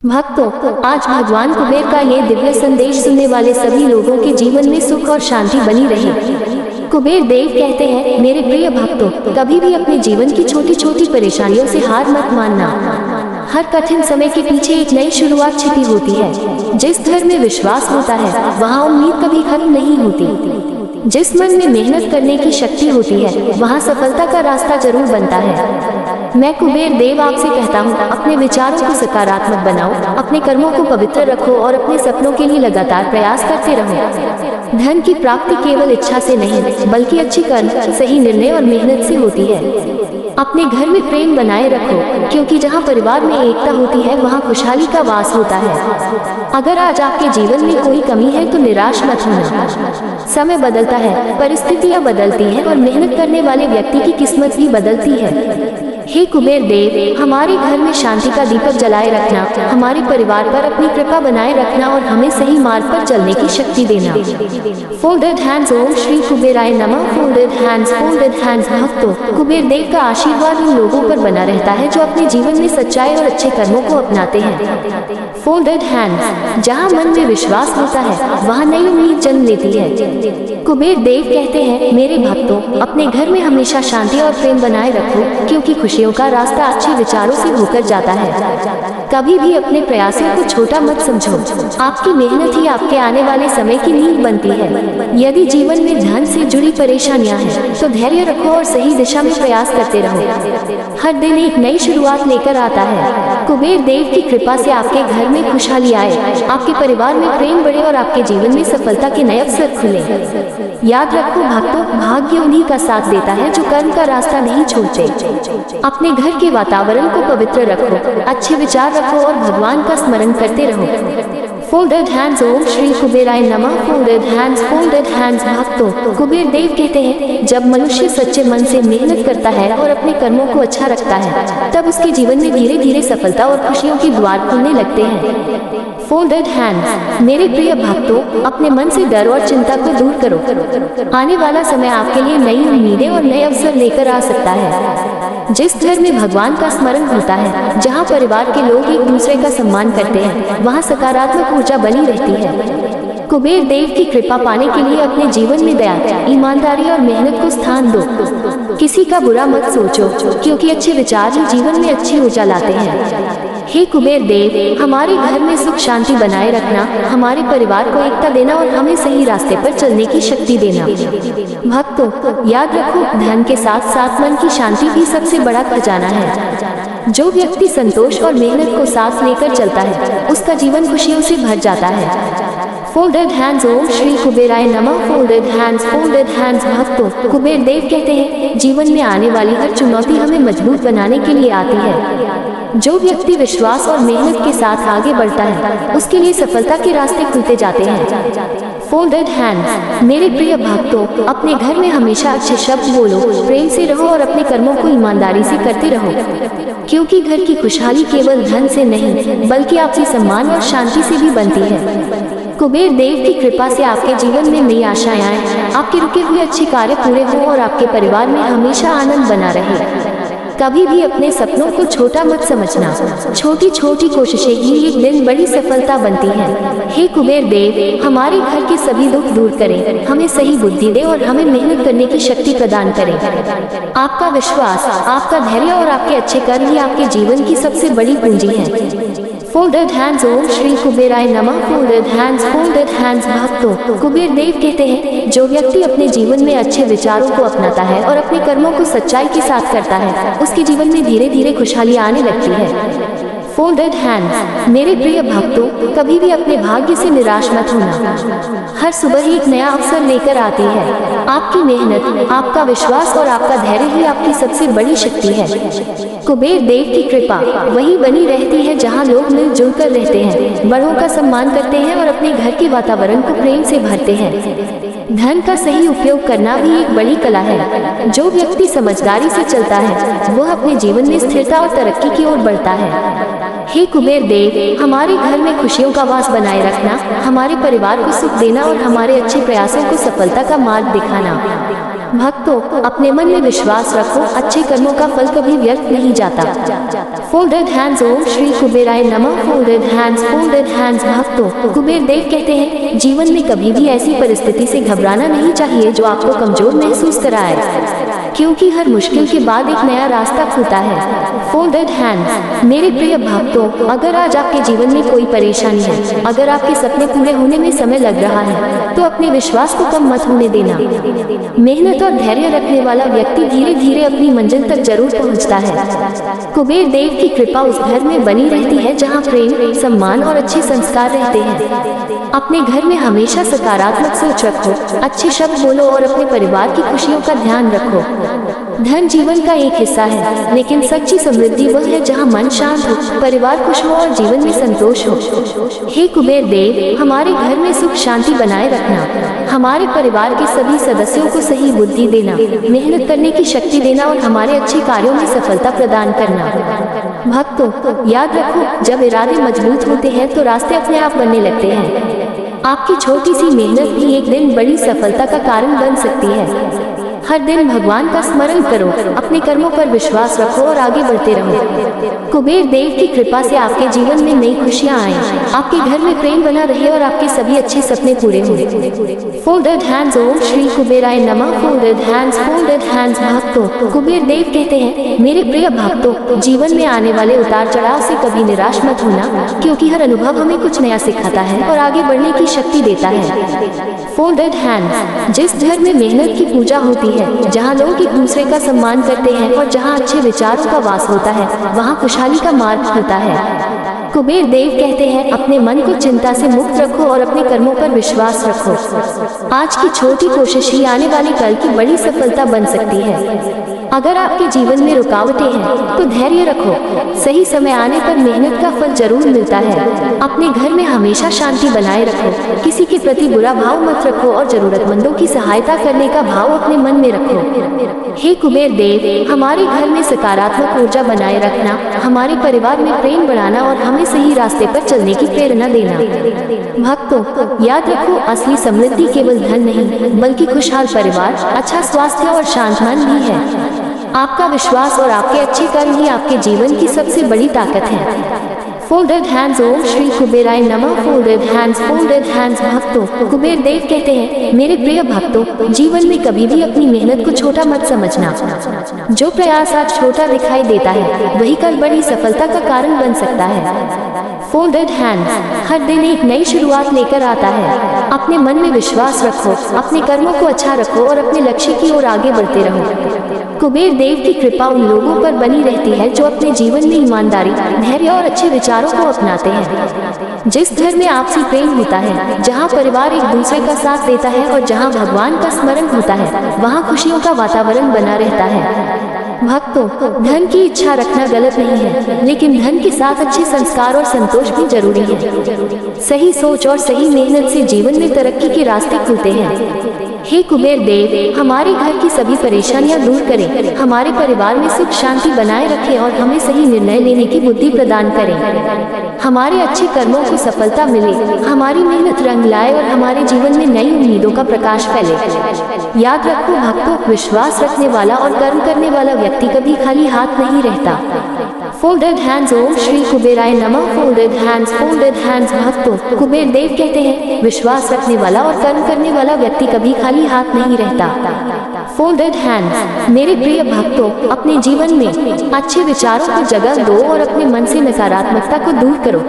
भक्तों, आज भगवान कुबेर का ये दिव्य संदेश सुनने वाले सभी लोगों के जीवन में सुख और शांति बनी रहे। कुबेर देव कहते हैं, मेरे प्रिय भक्तों, कभी भी अपने जीवन की छोटी छोटी परेशानियों से हार मत मानना। हर कठिन समय के पीछे एक नई शुरुआत छिपी होती है। जिस घर में विश्वास होता है वहाँ उम्मीद कभी खत्म नहीं होती। जिस मन में मेहनत करने की शक्ति होती है वहाँ सफलता का रास्ता जरूर बनता है। मैं कुबेर देव आपसे कहता हूँ, अपने विचारों को सकारात्मक बनाओ, अपने कर्मों को पवित्र रखो और अपने सपनों के लिए लगातार प्रयास करते रहो। धन की प्राप्ति केवल इच्छा से नहीं, बल्कि अच्छी कर्म, सही निर्णय और मेहनत से होती है। अपने घर में प्रेम बनाए रखो, क्योंकि जहाँ परिवार में एकता होती है वहाँ खुशहाली का वास होता है। अगर आज आपके जीवन में कोई कमी है तो निराश मत होना। समय बदलता है, परिस्थितियाँ बदलती हैं और मेहनत करने वाले व्यक्ति की किस्मत भी बदलती है। हे कुबेर देव, हमारे घर में शांति का दीपक जलाए रखना, हमारे परिवार पर अपनी कृपा बनाए रखना और हमें सही मार्ग पर चलने की शक्ति देना। Folded hands. ओम श्री कुबेराय नमः। Folded hands, folded hands. भक्तों, कुबेर देव का आशीर्वाद उन लोगों पर बना रहता है जो अपने जीवन में सच्चाई और अच्छे कर्मों को अपनाते हैं। Folded hands. जहाँ मन में विश्वास होता है वहाँ नई उम्मीद जन्म लेती है। कुबेर देव कहते हैं, मेरे भक्तों, अपने घर में हमेशा शांति और प्रेम बनाए रखो, क्योंकि खुशियों का रास्ता अच्छे विचारों से होकर जाता है। कभी भी अपने प्रयासों को छोटा मत समझो। आपकी मेहनत ही आपके आने वाले समय की नींव बनती है। यदि जीवन में धन से जुड़ी परेशानियां हैं तो धैर्य रखो और सही दिशा में प्रयास करते रहो। हर दिन एक नई शुरुआत लेकर आता है। कुबेर देव की कृपा से आपके घर में खुशहाली आए, आपके परिवार में प्रेम बढ़े और आपके जीवन में सफलता के नए अवसर खुले। याद रखो भक्तों, भाग्य उन्हीं का साथ देता है जो कर्म का रास्ता नहीं छोड़ते। अपने घर के वातावरण को पवित्र रखो, अच्छे विचार रखो और भगवान का स्मरण करते रहो। Folded hands. ओम श्री कुबेराय नमः। Folded hands, folded hands. भक्तों, कुबेर देव कहते हैं, जब मनुष्य सच्चे मन से मेहनत करता है और अपने कर्मों को अच्छा रखता है तब उसके जीवन में धीरे धीरे सफलता और खुशियों के द्वार खुलने लगते हैं। Folded hands. मेरे प्रिय भक्तों, अपने मन से डर और चिंता को दूर करो। आने वाला समय आपके लिए नई उम्मीदें और नए अवसर लेकर आ सकता है। जिस घर में भगवान का स्मरण होता है, जहाँ परिवार के लोग एक दूसरे का सम्मान करते हैं, वहाँ सकारात्मक ऊर्जा बनी रहती है। कुबेर देव की कृपा पाने के लिए अपने जीवन में दया, ईमानदारी और मेहनत को स्थान दो। किसी का बुरा मत सोचो, क्योंकि अच्छे विचार ही जीवन में अच्छी ऊर्जा लाते हैं। हे कुबेर देव, हमारे घर में सुख शांति बनाए रखना, हमारे परिवार को एकता देना और हमें सही रास्ते पर चलने की शक्ति देना। भक्तों, याद रखो, धन के साथ साथ मन की शांति भी सबसे बड़ा खजाना है। जो व्यक्ति संतोष और मेहनत को साथ लेकर चलता है उसका जीवन खुशियों से भर जाता है। Folded hands. ओम श्री कुबेराय नमः। Folded hands, folded hands. भक्तों, कुबेर देव कहते हैं, जीवन में आने वाली हर चुनौती हमें मजबूत बनाने के लिए आती है। जो व्यक्ति विश्वास और मेहनत के साथ आगे बढ़ता है उसके लिए सफलता के रास्ते खुलते जाते हैं। Folded hands. मेरे प्रिय भक्तों, अपने घर में हमेशा अच्छे शब्द बोलो, प्रेम से रहो और अपने कर्मों को ईमानदारी से करते रहो, क्योंकि घर की खुशहाली केवल धन से नहीं बल्कि आपसी सम्मान और शांति से भी बनती है। कुबेर देव की कृपा से आपके जीवन में नई आशाएं आए, आपके रुके हुए अच्छे कार्य पूरे हों और आपके परिवार में हमेशा आनंद बना रहे। कभी भी अपने सपनों को छोटा मत समझना, छोटी छोटी कोशिशें ही एक दिन बड़ी सफलता बनती हैं। हे कुबेर देव, हमारे घर के सभी दुख दूर करें, हमें सही बुद्धि दे और हमें मेहनत करने की शक्ति प्रदान करें। आपका विश्वास, आपका धैर्य और आपके अच्छे कर्म ही आपके जीवन की सबसे बड़ी पूंजी है। Folded hands. ओम श्री कुबेराय नमः। Folded hands, folded hands. भक्तों, कुबेर देव कहते हैं, जो व्यक्ति अपने जीवन में अच्छे विचारों को अपनाता है और अपने कर्मों को सच्चाई के साथ करता है उसके जीवन में धीरे धीरे खुशहाली आने लगती है। Folded hands. मेरे प्रिय भक्तों, कभी भी अपने भाग्य से निराश मत होना। हर सुबह एक नया अवसर लेकर आती है। आपकी मेहनत, आपका विश्वास और आपका धैर्य ही आपकी सबसे बड़ी शक्ति है। कुबेर देव की कृपा वहीं बनी रहती है जहां लोग मिलजुल कर रहते हैं, बड़ों का सम्मान करते हैं और अपने घर के वातावरण को प्रेम से भरते हैं। धन का सही उपयोग करना भी एक बड़ी कला है। जो व्यक्ति समझदारी से चलता है वह अपने जीवन में स्थिरता और तरक्की की ओर बढ़ता है। हे कुबेर देव, हमारे घर में खुशियों का वास बनाए रखना, हमारे परिवार को सुख देना और हमारे अच्छे प्रयासों को सफलता का मार्ग दिखाना। भक्तों, अपने मन में विश्वास रखो, अच्छे कर्मों का फल कभी व्यर्थ नहीं जाता। Folded hands. ओम श्री कुबेराय नमः। Folded hands, folded hands. भक्तों, कुबेर देव कहते हैं, जीवन में कभी भी ऐसी परिस्थिति से घबराना नहीं चाहिए जो आपको कमजोर महसूस कराए, क्योंकि हर मुश्किल के बाद एक नया रास्ता खुलता है। Folded hands. मेरे प्रिय भक्तों, अगर आज आपके जीवन में कोई परेशानी है, अगर आपके सपने पूरे होने में समय लग रहा है, तो अपने विश्वास को कम मत होने देना। मेहनत और धैर्य रखने वाला व्यक्ति धीरे धीरे अपनी मंजिल तक जरूर पहुंचता है। कुबेर देव की कृपा उस घर में बनी रहती है जहां प्रेम, सम्मान और अच्छे संस्कार रहते हैं। अपने घर में हमेशा सकारात्मक सोच रखो, अच्छे शब्द बोलो और अपने परिवार की खुशियों का ध्यान रखो। धन जीवन का एक हिस्सा है, लेकिन सच्ची समृद्धि वह है जहां मन शांत हो, परिवार खुश हो और जीवन में संतोष हो। हे कुबेर देव, हमारे घर में सुख शांति बनाए रखना, हमारे परिवार के सभी सदस्यों को सही बुद्धि देना, मेहनत करने की शक्ति देना और हमारे अच्छे कार्यों में सफलता प्रदान करना। भक्तों, याद रखो, जब इरादे मजबूत होते हैं तो रास्ते अपने आप बनने लगते हैं। आपकी छोटी सी मेहनत भी एक दिन बड़ी सफलता का कारण बन सकती है। हर दिन भगवान का स्मरण करो, अपने कर्मों पर विश्वास रखो और आगे बढ़ते रहो। कुबेर देव की कृपा से आपके जीवन में नई खुशियां आए, आपके घर में प्रेम बना रहे और आपके सभी अच्छे सपने पूरे हों। Folded hands. ओम श्री कुबेराय नमः। Folded hands, folded hands. भक्तों, कुबेर देव कहते हैं, मेरे प्रिय भक्तों, जीवन में आने वाले उतार चढ़ाव से कभी निराश मत होना, क्योंकि हर अनुभव हमें कुछ नया सिखाता है और आगे बढ़ने की शक्ति देता है। Folded hands. जिस घर में मेहनत की पूजा होती है, जहाँ लोग एक दूसरे का सम्मान करते हैं और जहाँ अच्छे विचारों का वास होता है, वहाँ खुशहाली का मार्ग खुलता है। कुबेर देव कहते हैं, अपने मन को चिंता से मुक्त रखो और अपने कर्मों पर विश्वास रखो। आज की छोटी कोशिश ही आने वाली कल की बड़ी सफलता बन सकती है। अगर आपके जीवन में रुकावटें हैं, तो धैर्य रखो, सही समय आने पर मेहनत का फल जरूर मिलता है। अपने घर में हमेशा शांति बनाए रखो, किसी के प्रति बुरा भाव मत रखो और जरूरतमंदों की सहायता करने का भाव अपने मन में रखो। हे कुबेर देव, हमारे घर में सकारात्मक ऊर्जा बनाए रखना, हमारे परिवार में प्रेम बढ़ाना और हमें सही रास्ते पर चलने की प्रेरणा देना। भक्तों, याद रखो, असली समृद्धि केवल धन नहीं, बल्कि खुशहाल परिवार, अच्छा स्वास्थ्य और शांत मन भी है। आपका विश्वास और आपके अच्छे कर्म ही आपके जीवन की सबसे बड़ी ताकत है। Folded hands. ओम श्री कुबेराय नमः। Folded hands, folded hands. भक्तों, कुबेर देव कहते हैं, मेरे प्रिय भक्तों, जीवन में कभी भी अपनी मेहनत को छोटा मत समझना। जो प्रयास आज छोटा दिखाई देता है, वही कल बड़ी सफलता का कारण बन सकता है। Folded hands. हर दिन एक नई शुरुआत लेकर आता है। अपने मन में विश्वास रखो, अपने कर्मों को अच्छा रखो और अपने लक्ष्य की ओर आगे बढ़ते रहो। कुबेर देव की कृपा उन लोगों पर बनी रहती है जो अपने जीवन में ईमानदारी, धैर्य और अच्छे विचारों को अपनाते हैं। जिस घर में आपसी प्रेम होता है, जहाँ परिवार एक दूसरे का साथ देता है और जहाँ भगवान का स्मरण होता है, वहाँ खुशियों का वातावरण बना रहता है। भक्तों, धन की इच्छा रखना गलत नहीं है, लेकिन धन के साथ अच्छे संस्कार और संतोष भी जरूरी है। सही सोच और सही मेहनत से जीवन में तरक्की के रास्ते खुलते हैं। हे कुबेर देव, हमारे घर की सभी परेशानियां दूर करें, हमारे परिवार में सुख शांति बनाए रखें और हमें सही निर्णय लेने की बुद्धि प्रदान करें। हमारे अच्छे कर्मों को सफलता मिले, हमारी मेहनत रंग लाए और हमारे जीवन में नई उम्मीदों का प्रकाश फैले। याद रखो भक्तों, विश्वास रखने वाला और कर्म करने वाला व्यक्ति कभी खाली हाथ नहीं रहता। Folded hands. ओम श्री कुबेराय नमः। Folded hands, folded hands. भक्तों, कुबेर देव कहते हैं, विश्वास रखने वाला और कर्म करने वाला व्यक्ति कभी खाली हाथ नहीं रहता। Folded hands. मेरे प्रिय भक्तों, अपने जीवन में अच्छे विचारों को जगह दो और अपने मन से नकारात्मकता को दूर करो,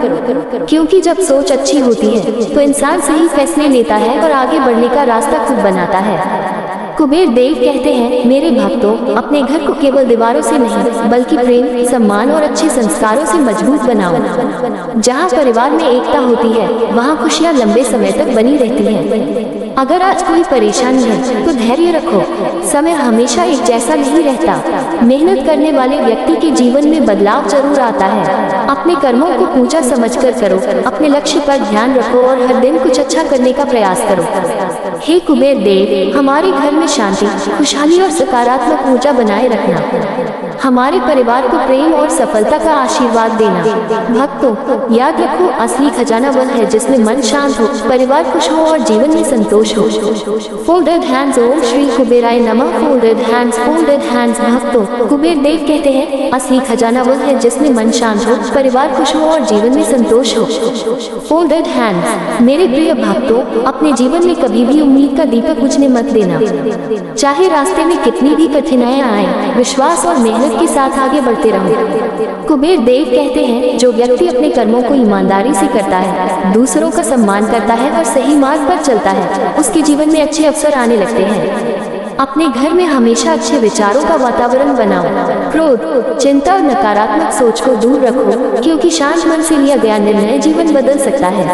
क्योंकि जब सोच अच्छी होती है तो इंसान सही फैसले लेता है और आगे बढ़ने का रास्ता खुद बनाता है। कुबेर देव कहते हैं, मेरे भक्तों, अपने घर को केवल दीवारों से नहीं, बल्कि प्रेम, सम्मान और अच्छे संस्कारों से मजबूत बनाओ। जहाँ परिवार में एकता होती है, वहाँ खुशियाँ लंबे समय तक बनी रहती हैं। अगर आज कोई परेशानी है, तो धैर्य रखो, समय हमेशा एक जैसा नहीं रहता। मेहनत करने वाले व्यक्ति के जीवन में बदलाव जरूर आता है। अपने कर्मों को पूजा समझकर करो, अपने लक्ष्य पर ध्यान रखो और हर दिन कुछ अच्छा करने का प्रयास करो। हे कुबेर देव, हमारे घर में शांति, खुशहाली और सकारात्मक ऊर्जा बनाए रखना। हमारे परिवार को प्रेम और सफलता का आशीर्वाद देना। भक्तों, याद रखो, असली खजाना वह है जिसमें मन शांत हो, परिवार खुश हो और जीवन में संतोष हो। Folded hands. ओम श्री कुबेराय नमः। Folded hands, folded hands. भक्तों, कुबेर देव कहते हैं, असली खजाना वह है जिसमें मन शांत हो, परिवार खुश हो और जीवन में संतोष हो। Folded hands. मेरे प्रिय भक्तों, अपने जीवन में कभी भी उम्मीद का दीपक बुझने मत देना। चाहे रास्ते में कितनी भी कठिनाइयां आए, विश्वास और मेहनत के साथ आगे बढ़ते रहो। कुबेर देव कहते हैं, जो व्यक्ति अपने कर्मों को ईमानदारी से करता है, दूसरों का सम्मान करता है और सही मार्ग पर चलता है, उसके जीवन में अच्छे अवसर आने लगते हैं। अपने घर में हमेशा अच्छे विचारों का वातावरण बनाओ। क्रोध, चिंता और नकारात्मक सोच को दूर रखो, क्योंकि शांत मन से लिया गया निर्णय जीवन बदल सकता है।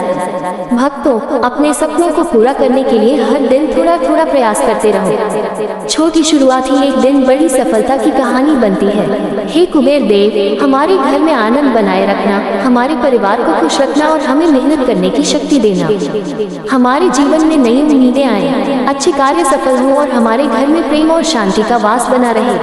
भक्तों, अपने सपनों को पूरा करने के लिए हर दिन थोड़ा थोड़ा प्रयास करते रहो। छोटी शुरुआत ही एक दिन बड़ी सफलता की कहानी बनती है। हे कुबेर देव, हमारे घर में आनंद बनाए रखना, हमारे परिवार को खुश रखना और हमें मेहनत करने की शक्ति देना। हमारे जीवन में नई उम्मीदें आए, अच्छे कार्य सफल हों और हमारे घर में प्रेम और शांति का वास बना रहे।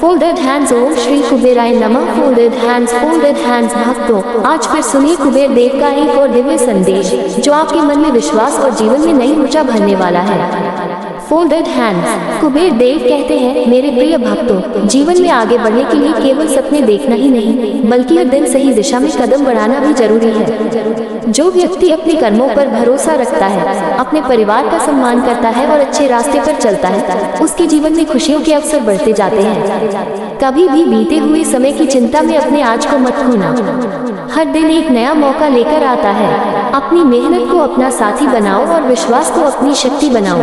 Folded hands. ओम श्री कुबेराय नमः। Folded hands, folded hands. भक्तों, आज फिर सुनिए कुबेर देव का एक और दिव्य संदेश, जो आपके मन में विश्वास और जीवन में नई ऊर्जा भरने वाला है। Folded hands. कुबेर देव कहते हैं, मेरे प्रिय भक्तों, जीवन में आगे बढ़ने के लिए केवल सपने देखना ही नहीं, बल्कि हर दिन सही दिशा में कदम बढ़ाना भी जरूरी है। जो व्यक्ति अपने कर्मों पर भरोसा रखता है, अपने परिवार का सम्मान करता है और अच्छे रास्ते पर चलता है, उसके जीवन में खुशियों के अवसर बढ़ते जाते हैं। कभी भी बीते हुए समय की चिंता में अपने आज को मत खोना। हर दिन एक नया मौका लेकर आता है। अपनी मेहनत को अपना साथी बनाओ और विश्वास को अपनी शक्ति बनाओ।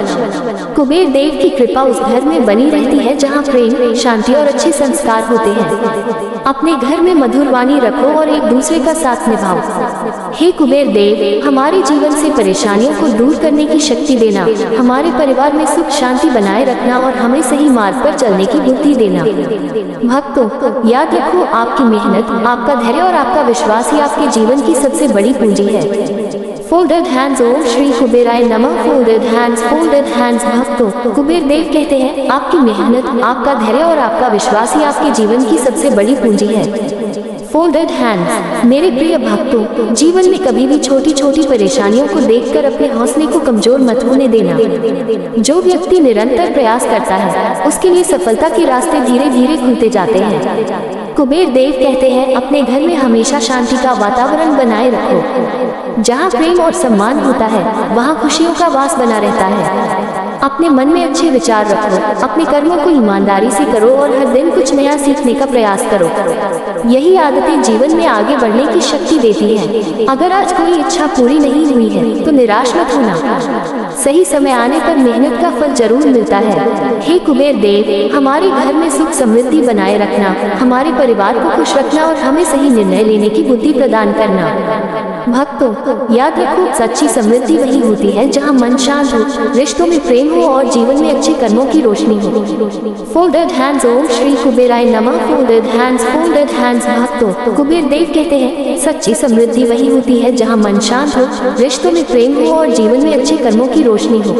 कुबेर देव की कृपा उस घर में बनी रहती है जहाँ प्रेम, शांति और अच्छे संस्कार होते हैं। अपने घर में मधुर वाणी रखो और एक दूसरे का साथ निभाओ। हे कुबेर देव, हमारे जीवन से परेशानियों को दूर करने की शक्ति देना, हमारे परिवार में सुख शांति बनाए रखना और हमें सही मार्ग पर चलने की बुद्धि देना। भक्तों, याद रखो, आपकी मेहनत, आपका धैर्य और आपका विश्वास ही आपके जीवन की सबसे बड़ी पूंजी है। Folded hands. ओम श्री कुबेराय नमः। Folded hands, folded hands. भक्तों, कुबेर देव कहते हैं, आपकी मेहनत, आपका धैर्य और आपका विश्वास ही आपके जीवन की सबसे बड़ी पूंजी है। Folded hands. मेरे प्रिय भक्तों, जीवन में कभी भी छोटी छोटी परेशानियों को देखकर अपने हौसले को कमजोर मत होने देना। जो व्यक्ति निरंतर प्रयास करता है, उसके लिए सफलता के रास्ते धीरे धीरे खुलते जाते हैं। कुबेर देव कहते हैं, अपने घर में हमेशा शांति का वातावरण बनाए रखो। जहाँ प्रेम और सम्मान होता है, वहाँ खुशियों का वास बना रहता है। अपने मन में अच्छे विचार रखो, अपने कर्मों को ईमानदारी से करो और हर दिन कुछ नया सीखने का प्रयास करो। यही आदतें जीवन में आगे बढ़ने की शक्ति देती हैं। अगर आज कोई इच्छा पूरी नहीं हुई है, तो निराश मत होना। सही समय आने पर मेहनत का फल जरूर मिलता है। हे कुबेर देव, हमारे घर में सुख समृद्धि बनाए रखना, हमारे परिवार को खुश रखना और हमें सही निर्णय लेने की बुद्धि प्रदान करना। भक्तों, याद रखो, सच्ची समृद्धि वही होती है जहाँ मन शांत हो, रिश्तों में प्रेम हो और जीवन में अच्छे कर्मों की रोशनी हो। Folded hands. ओम श्री कुबेराय नमः। Folded hands, folded hands. भक्तों, कुबेर देव कहते हैं, सच्ची समृद्धि वही होती है जहाँ मन शांत हो, रिश्तों में प्रेम हो और जीवन में अच्छे कर्मों की रोशनी हो।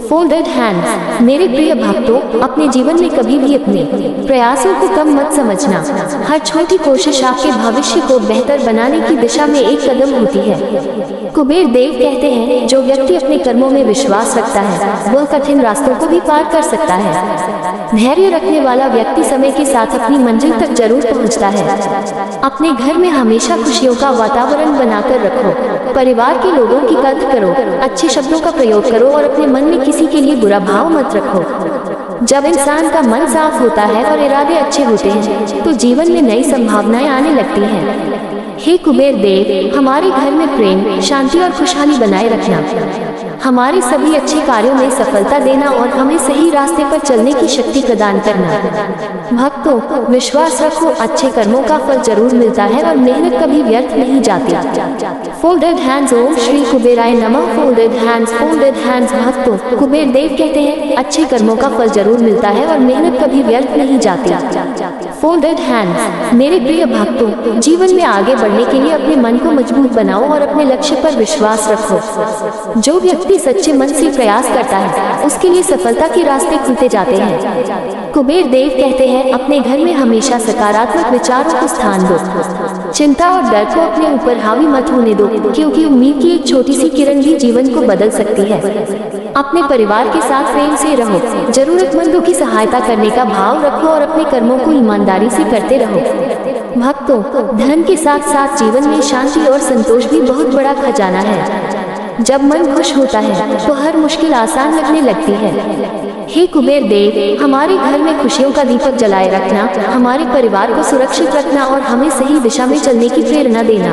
Folded hands. मेरे प्रिय भक्तों, अपने जीवन में कभी भी अपने प्रयासों को कम मत समझना। हर छोटी कोशिश आपके भविष्य को बेहतर बनाने की दिशा में एक कदम होती है। कुबेर देव कहते हैं, जो व्यक्ति अपने कर्मों में विश्वास रखता है, वह कठिन रास्तों को भी पार कर सकता है। धैर्य रखने वाला व्यक्ति समय के साथ अपनी मंजिल तक जरूर पहुंचता है। अपने घर में हमेशा खुशियों का वातावरण बनाकर रखो। परिवार के लोगों की कद्र करो, अच्छे शब्दों का प्रयोग करो और अपने मन में किसी के लिए बुरा भाव मत रखो। जब इंसान का मन साफ होता है और इरादे अच्छे होते हैं, तो जीवन में नई संभावनाएं आने लगती हैं। हे कुबेर देव, हमारे घर में प्रेम, शांति और खुशहाली बनाए रखना, हमारे सभी अच्छे कार्यों में सफलता देना और हमें सही रास्ते पर चलने की शक्ति प्रदान करना। भक्तों, विश्वास रखो, अच्छे कर्मों का फल जरूर मिलता है और मेहनत कभी व्यर्थ नहीं जाती। Folded hands. ओम श्री कुबेराय नमः। Folded hands, folded hands. भक्तों, कुबेर देव कहते हैं, अच्छे कर्मों का फल जरूर मिलता है और मेहनत कभी व्यर्थ नहीं जाती। Folded hands. मेरे प्रिय भक्तों, जीवन में आगे बढ़ने के लिए अपने मन को मजबूत बनाओ और अपने लक्ष्य पर विश्वास रखो। जो व्यक्ति सच्चे मन से प्रयास करता है उसके लिए सफलता के रास्ते खुलते जाते हैं। कुबेर देव कहते हैं, अपने घर में हमेशा सकारात्मक विचारों को स्थान दो। चिंता और डर को अपने ऊपर हावी मत होने दो, क्योंकि उम्मीद की एक छोटी सी किरण भी जीवन को बदल सकती है। अपने परिवार के साथ प्रेम से रहो, जरूरतमंदों की सहायता करने का भाव रखो और अपने कर्मों को ईमानदारी से करते रहो। भक्तों, धन के साथ साथ जीवन में शांति और संतोष भी बहुत बड़ा खजाना है। जब मन खुश होता है तो हर मुश्किल आसान लगने लगती है। हे कुबेर देव, हमारे घर में खुशियों का दीपक जलाए रखना, हमारे परिवार को सुरक्षित रखना और हमें सही दिशा में चलने की प्रेरणा देना।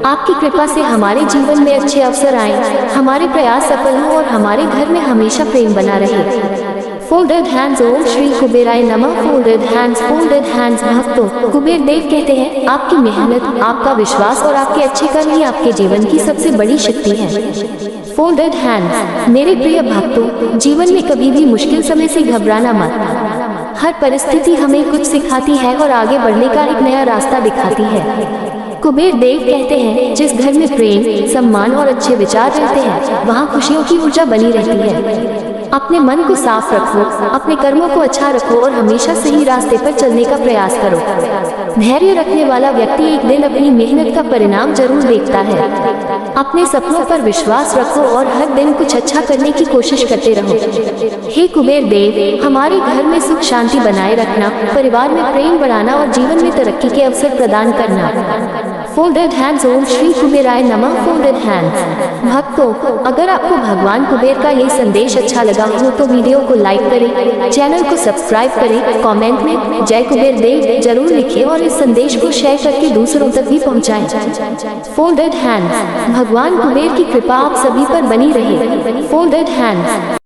आपकी कृपा से हमारे जीवन में अच्छे अवसर आए, हमारे प्रयास सफल हों और हमारे घर में हमेशा प्रेम बना रहे। Folded hands. ओम श्री कुबेराय नमः। Folded hands, folded hands. भक्तों, कुबेर देव कहते हैं, आपकी मेहनत, आपका विश्वास और आपके अच्छे कर्म ही आपके जीवन की सबसे बड़ी शक्ति है। Folded hands. मेरे प्रिय भक्तों, जीवन में कभी भी मुश्किल समय से घबराना मत। हर परिस्थिति हमें कुछ सिखाती है और आगे बढ़ने का एक नया रास्ता दिखाती है। कुबेर देव कहते हैं, जिस घर में प्रेम, सम्मान और अच्छे विचार रहते हैं वहाँ खुशियों की ऊर्जा बनी रहती है। अपने मन को साफ रखो, अपने कर्मों को अच्छा रखो और हमेशा सही रास्ते पर चलने का प्रयास करो। धैर्य रखने वाला व्यक्ति एक दिन अपनी मेहनत का परिणाम जरूर देखता है। अपने सपनों पर विश्वास रखो और हर दिन कुछ अच्छा करने की कोशिश करते रहो। हे कुबेर देव, हमारे घर में सुख शांति बनाए रखना, परिवार में प्रेम बढ़ाना और जीवन में तरक्की के अवसर प्रदान करना। Folded hands. ओम श्री कुबेराय नमः। Folded hands. भक्तों, अगर आपको भगवान कुबेर का ये संदेश अच्छा लगा हो तो वीडियो को लाइक करें, चैनल को सब्सक्राइब करें, कमेंट में जय कुबेर देव जरूर लिखें और इस संदेश को शेयर करके दूसरों तक भी पहुंचाएं। Folded hands. भगवान कुबेर की कृपा आप सभी पर बनी रहे। Folded hands.